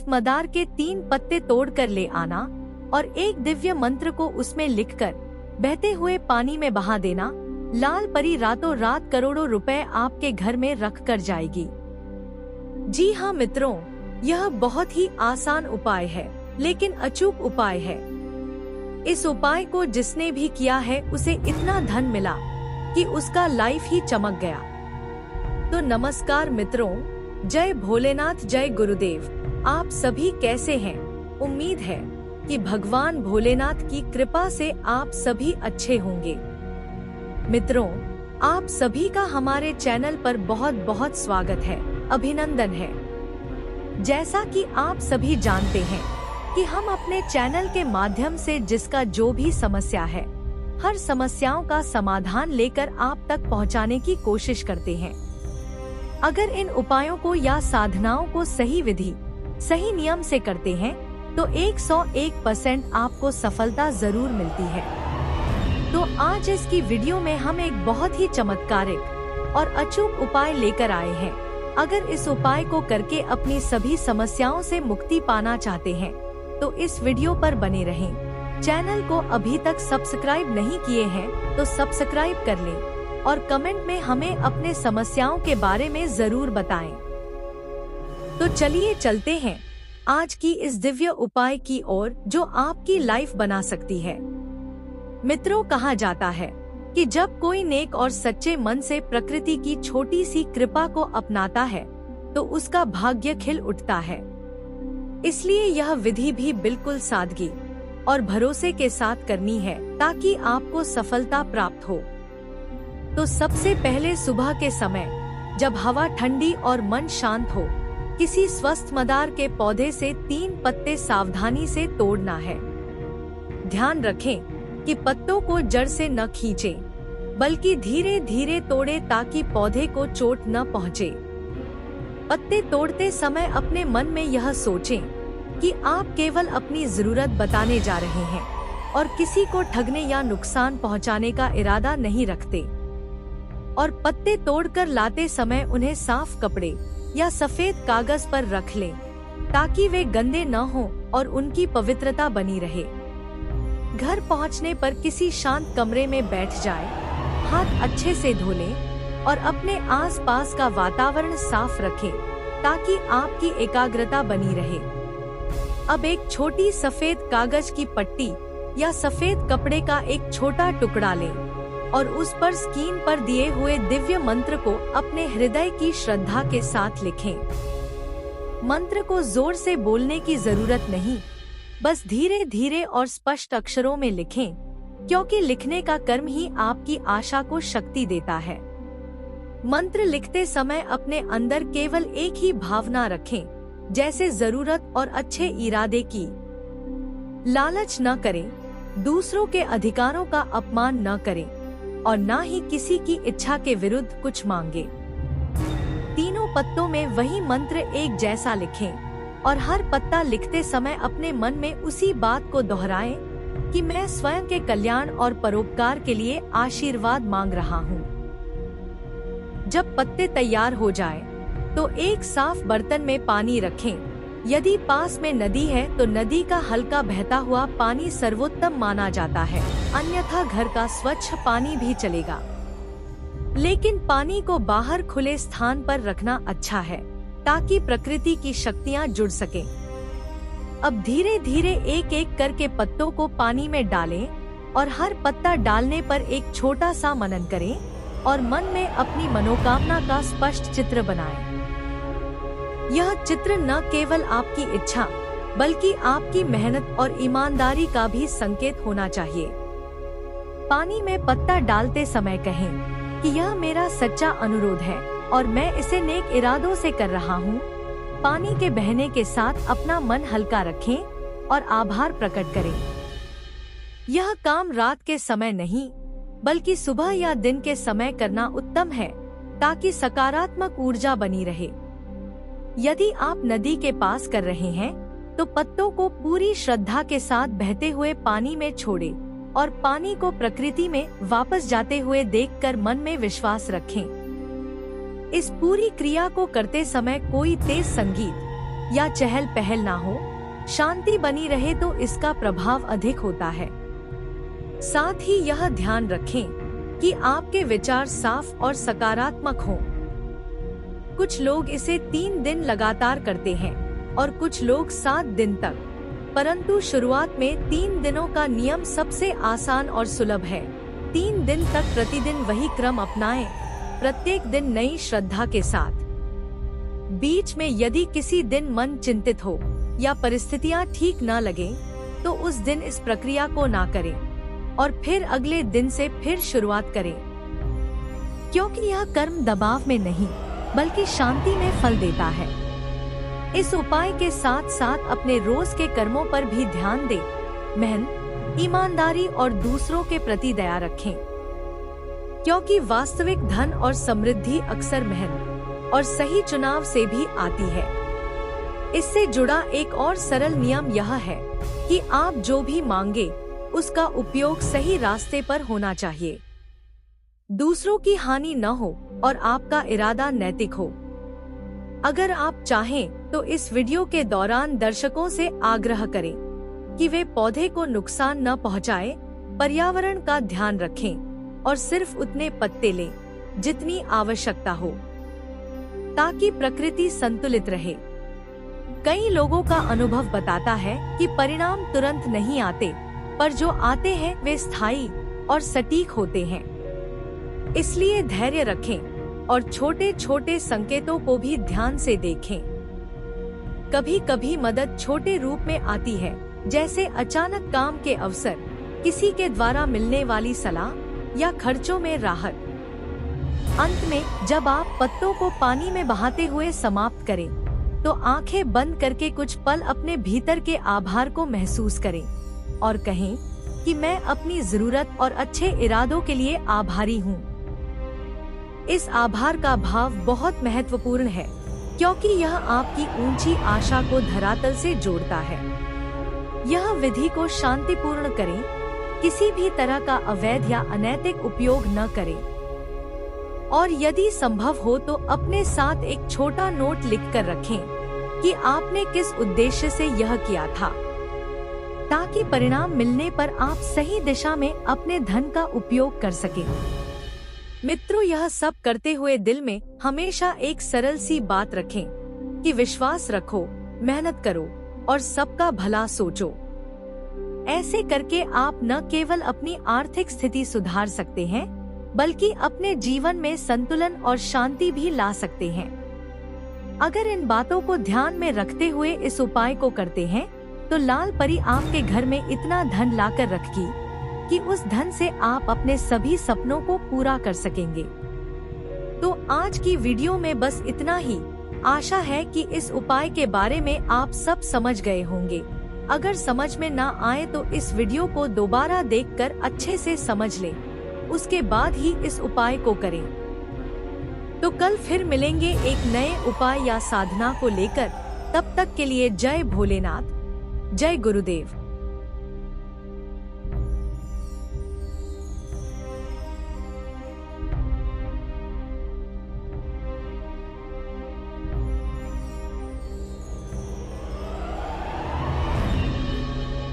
स्वस्थ मदार के 3 पत्ते तोड़कर ले आना और एक दिव्य मंत्र को उसमें लिखकर बहते हुए पानी में बहा देना। लाल परी रातों रात करोड़ों रुपए आपके घर में रख कर जाएगी। जी हाँ मित्रों, यह बहुत ही आसान उपाय है, लेकिन अचूक उपाय है। इस उपाय को जिसने भी किया है उसे इतना धन मिला कि उसका लाइफ ही चमक गया। तो नमस्कार मित्रों, जय भोलेनाथ, जय गुरुदेव। आप सभी कैसे हैं? उम्मीद है कि भगवान भोलेनाथ की कृपा से आप सभी अच्छे होंगे। मित्रों, आप सभी का हमारे चैनल पर बहुत बहुत स्वागत है, अभिनंदन है। जैसा कि आप सभी जानते हैं कि हम अपने चैनल के माध्यम से जिसका जो भी समस्या है, हर समस्याओं का समाधान लेकर आप तक पहुंचाने की कोशिश करते हैं। अगर इन उपायों को या साधनाओं को सही विधि, सही नियम से करते हैं तो 101% आपको सफलता जरूर मिलती है। तो आज इसकी वीडियो में हम एक बहुत ही चमत्कारिक और अचूक उपाय लेकर आए हैं। अगर इस उपाय को करके अपनी सभी समस्याओं से मुक्ति पाना चाहते हैं तो इस वीडियो पर बने रहें। चैनल को अभी तक सब्सक्राइब नहीं किए हैं तो सब्सक्राइब कर लें और कमेंट में हमें अपने समस्याओं के बारे में जरूर बताएं। तो चलिए चलते हैं आज की इस दिव्य उपाय की ओर, जो आपकी लाइफ बना सकती है। मित्रों, कहा जाता है कि जब कोई नेक और सच्चे मन से प्रकृति की छोटी सी कृपा को अपनाता है तो उसका भाग्य खिल उठता है। इसलिए यह विधि भी बिल्कुल सादगी और भरोसे के साथ करनी है ताकि आपको सफलता प्राप्त हो। तो सबसे पहले सुबह के समय जब हवा ठंडी और मन शांत हो, किसी स्वस्थ मदार के पौधे से 3 पत्ते सावधानी से तोड़ना है। ध्यान रखें कि पत्तों को जड़ से न खींचें, बल्कि धीरे धीरे तोड़े ताकि पौधे को चोट न पहुंचे। पत्ते तोड़ते समय अपने मन में यह सोचें कि आप केवल अपनी जरूरत बताने जा रहे हैं और किसी को ठगने या नुकसान पहुंचाने का इरादा नहीं रखते। और पत्ते तोड़कर लाते समय उन्हें साफ कपड़े या सफेद कागज पर रख लें ताकि वे गंदे न हों और उनकी पवित्रता बनी रहे। घर पहुंचने पर किसी शांत कमरे में बैठ जाएं, हाथ अच्छे से धो लें और अपने आसपास का वातावरण साफ रखें ताकि आपकी एकाग्रता बनी रहे। अब एक छोटी सफेद कागज की पट्टी या सफेद कपड़े का एक छोटा टुकड़ा लें और उस पर स्क्रीन पर दिए हुए दिव्य मंत्र को अपने हृदय की श्रद्धा के साथ लिखें। मंत्र को जोर से बोलने की जरूरत नहीं, बस धीरे धीरे और स्पष्ट अक्षरों में लिखें, क्योंकि लिखने का कर्म ही आपकी आशा को शक्ति देता है। मंत्र लिखते समय अपने अंदर केवल एक ही भावना रखें, जैसे जरूरत और अच्छे इरादे की। लालच न करें, दूसरों के अधिकारों का अपमान न करें और न ही किसी की इच्छा के विरुद्ध कुछ मांगे। तीनों पत्तों में वही मंत्र एक जैसा लिखें और हर पत्ता लिखते समय अपने मन में उसी बात को दोहराएं कि मैं स्वयं के कल्याण और परोपकार के लिए आशीर्वाद मांग रहा हूँ। जब पत्ते तैयार हो जाएं, तो एक साफ बर्तन में पानी रखें। यदि पास में नदी है तो नदी का हल्का बहता हुआ पानी सर्वोत्तम माना जाता है, अन्यथा घर का स्वच्छ पानी भी चलेगा। लेकिन पानी को बाहर खुले स्थान पर रखना अच्छा है ताकि प्रकृति की शक्तियाँ जुड़ सकें। अब धीरे धीरे एक एक करके पत्तों को पानी में डालें और हर पत्ता डालने पर एक छोटा सा मनन करें और मन में अपनी मनोकामना का स्पष्ट चित्र बनाएं। यह चित्र न केवल आपकी इच्छा बल्कि आपकी मेहनत और ईमानदारी का भी संकेत होना चाहिए। पानी में पत्ता डालते समय कहें कि यह मेरा सच्चा अनुरोध है और मैं इसे नेक इरादों से कर रहा हूँ। पानी के बहने के साथ अपना मन हल्का रखें और आभार प्रकट करें। यह काम रात के समय नहीं बल्कि सुबह या दिन के समय करना उत्तम है ताकि सकारात्मक ऊर्जा बनी रहे। यदि आप नदी के पास कर रहे हैं तो पत्तों को पूरी श्रद्धा के साथ बहते हुए पानी में छोड़ें और पानी को प्रकृति में वापस जाते हुए देखकर मन में विश्वास रखें। इस पूरी क्रिया को करते समय कोई तेज संगीत, या चहल पहल ना हो, शांति बनी रहे तो इसका प्रभाव अधिक होता है। साथ ही यह ध्यान रखें कि आपके विचार साफ और सकारात्मक हों। कुछ लोग इसे 3 दिन लगातार करते हैं और कुछ लोग 7 दिन तक, परंतु शुरुआत में 3 दिनों का नियम सबसे आसान और सुलभ है। 3 दिन तक प्रतिदिन वही क्रम अपनाएं, प्रत्येक दिन नई श्रद्धा के साथ। बीच में यदि किसी दिन मन चिंतित हो या परिस्थितियां ठीक न लगे, तो उस दिन इस प्रक्रिया को ना करें और फिर अगले दिन से फिर शुरुआत करें, क्योंकि यह कर्म दबाव में नहीं बल्कि शांति में फल देता है। इस उपाय के साथ साथ अपने रोज के कर्मों पर भी ध्यान दें, मेहनत, ईमानदारी और दूसरों के प्रति दया रखें, क्योंकि वास्तविक धन और समृद्धि अक्सर मेहनत और सही चुनाव से भी आती है। इससे जुड़ा एक और सरल नियम यह है कि आप जो भी मांगे उसका उपयोग सही रास्ते पर होना चाहिए, दूसरों की हानि न हो और आपका इरादा नैतिक हो। अगर आप चाहें तो इस वीडियो के दौरान दर्शकों से आग्रह करें कि वे पौधे को नुकसान न पहुंचाए, पर्यावरण का ध्यान रखें और सिर्फ उतने पत्ते लें जितनी आवश्यकता हो, ताकि प्रकृति संतुलित रहे। कई लोगों का अनुभव बताता है कि परिणाम तुरंत नहीं आते, पर जो आते हैं वे स्थायी और सटीक होते हैं। इसलिए धैर्य रखें और छोटे छोटे संकेतों को भी ध्यान से देखें। कभी कभी मदद छोटे रूप में आती है, जैसे अचानक काम के अवसर, किसी के द्वारा मिलने वाली सलाह या खर्चों में राहत। अंत में जब आप पत्तों को पानी में बहाते हुए समाप्त करें, तो आंखें बंद करके कुछ पल अपने भीतर के आभार को महसूस करें और कहें कि मैं अपनी जरूरत और अच्छे इरादों के लिए आभारी हूँ। इस आभार का भाव बहुत महत्वपूर्ण है, क्योंकि यह आपकी ऊंची आशा को धरातल से जोड़ता है। यह विधि को शांतिपूर्ण करें, किसी भी तरह का अवैध या अनैतिक उपयोग न करें और यदि संभव हो तो अपने साथ एक छोटा नोट लिखकर रखें कि आपने किस उद्देश्य से यह किया था, ताकि परिणाम मिलने पर आप सही दिशा में अपने धन का उपयोग कर सकें। मित्रों, यह सब करते हुए दिल में हमेशा एक सरल सी बात रखें कि विश्वास रखो, मेहनत करो और सबका भला सोचो। ऐसे करके आप न केवल अपनी आर्थिक स्थिति सुधार सकते हैं, बल्कि अपने जीवन में संतुलन और शांति भी ला सकते हैं। अगर इन बातों को ध्यान में रखते हुए इस उपाय को करते हैं, तो लाल परी आपके घर में इतना धन लाकर रखेगी कि उस धन से आप अपने सभी सपनों को पूरा कर सकेंगे। तो आज की वीडियो में बस इतना ही। आशा है कि इस उपाय के बारे में आप सब समझ गए होंगे। अगर समझ में ना आए तो इस वीडियो को दोबारा देखकर अच्छे से समझ लें, उसके बाद ही इस उपाय को करें। तो कल फिर मिलेंगे एक नए उपाय या साधना को लेकर। तब तक के लिए जय भोलेनाथ, जय गुरुदेव।